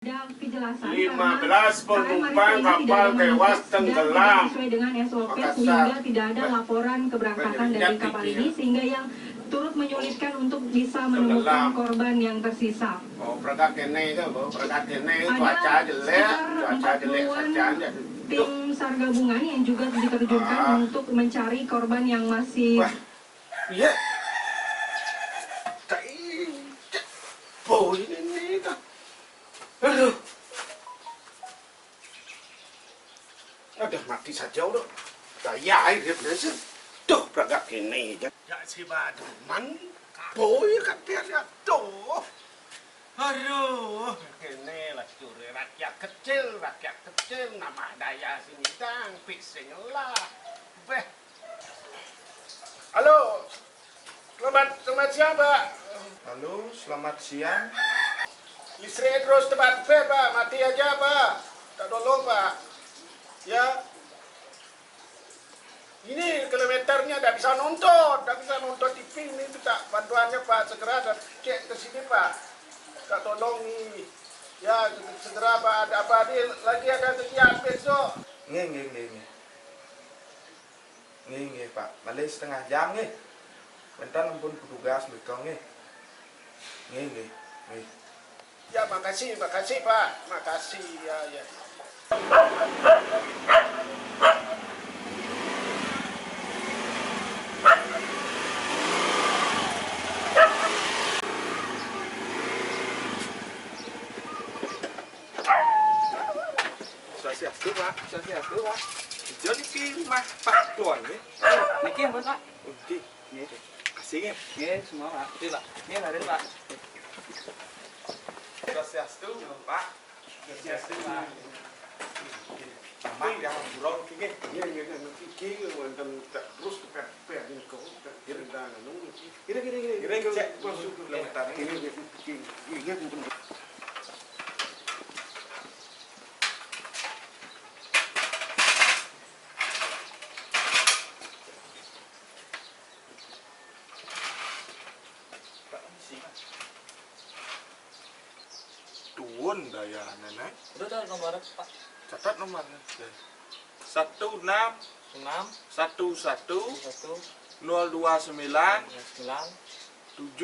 Ada kejelasan 15 penumpang kapal tewas tenggelam sesuai dengan SOP Makassar. sehingga tidak ada laporan keberangkatan dari kapal ini sehingga yang turut menyulitkan untuk bisa menemukan korban yang tersisa. Oh, produk kene itu, produk kene cuaca jelek saja. Tim SAR gabungan yang juga diterjunkan untuk mencari korban yang masih. Wah, iya. Boy ini kan. Aduh. Udah mati saja udah. Daya air biasa. Tuh produk kene aja. Ya si baduman. Boy kan dia tuh. Aduh, kene lah curi rakyat kecil nama daya sini tang pising lah. Beh. Halo. Selamat siang, Pak. Halo, selamat siang. Listrik terus tempat Pak, mati aja, Pak. Tak tolong, Pak. Ya. Ini kilometernya tidak bisa nonton TV ini minta bantuannya, Pak. Segera cek ke sini, Pak. Tak tolong nih. Ya, segera, Pak. Ada apa lagi ada kegiatan besok. Nggih, Pak. Balik setengah jam nggih. Bentar ampun petugas mereka nggih. Nggih. Ya, makasih, Pak. Makasih, ya. Swastiastu, Pak. Jadi ki mah Pak Tuan nggih. Niki ampun, Pak. Nggih. Kasih nggih. Nggih, semua, Pak. Ini, Pak. Ini hadir, Pak. Swastiastu, Pak. Swastiastu, Pak. Mak yang burung ki nggih. Iya, nanti wonten terus kepepet ini kok kira-kira nunggu. Kira cek masuk kilometer ini. Tuun daya nenek. Udah nomor, Pak. Catat nomornya. 16 6 11 1 029 9 70. 70.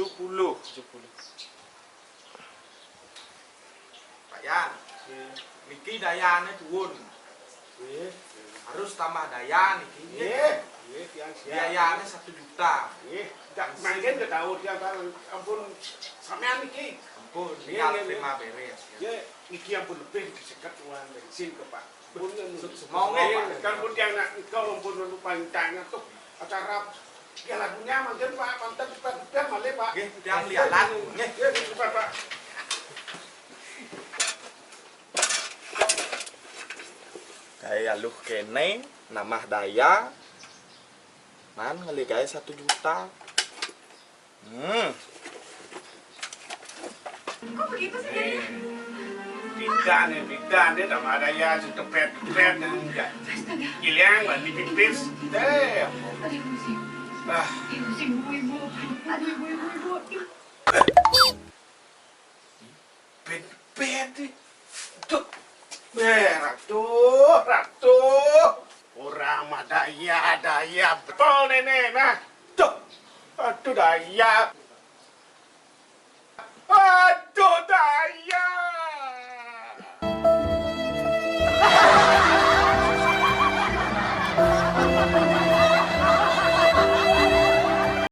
Pak Yan, niki dayane tuun. Harus tambah daya niki. Biayanya 1 juta. Makin ke tahu dia ampun sampean niki. Ampun, tinggal terima beres. Ya, niki ampun lebih disekat uang bensin ke Pak. Mau nggak, Pak? Kan pun yang nak kau ampun paling tanya tuh acara Piala Dunia mungkin Pak, pantas cepat malah Pak. Nggih, yang lialan. Nggih, cepat Pak. Kayak luh kene, nama daya. Man ngeli kayak 1 juta. Kok begitu sih tadi? Tidak nih, sama ada ya setepet enggak. Giliang balik pipis. Aduh, pusing. Ah, Ibu. Aduh, ibu. pipet. Tuh. Ratu. Orang mah daya betul nenek. Nah, tuh. Aduh daya.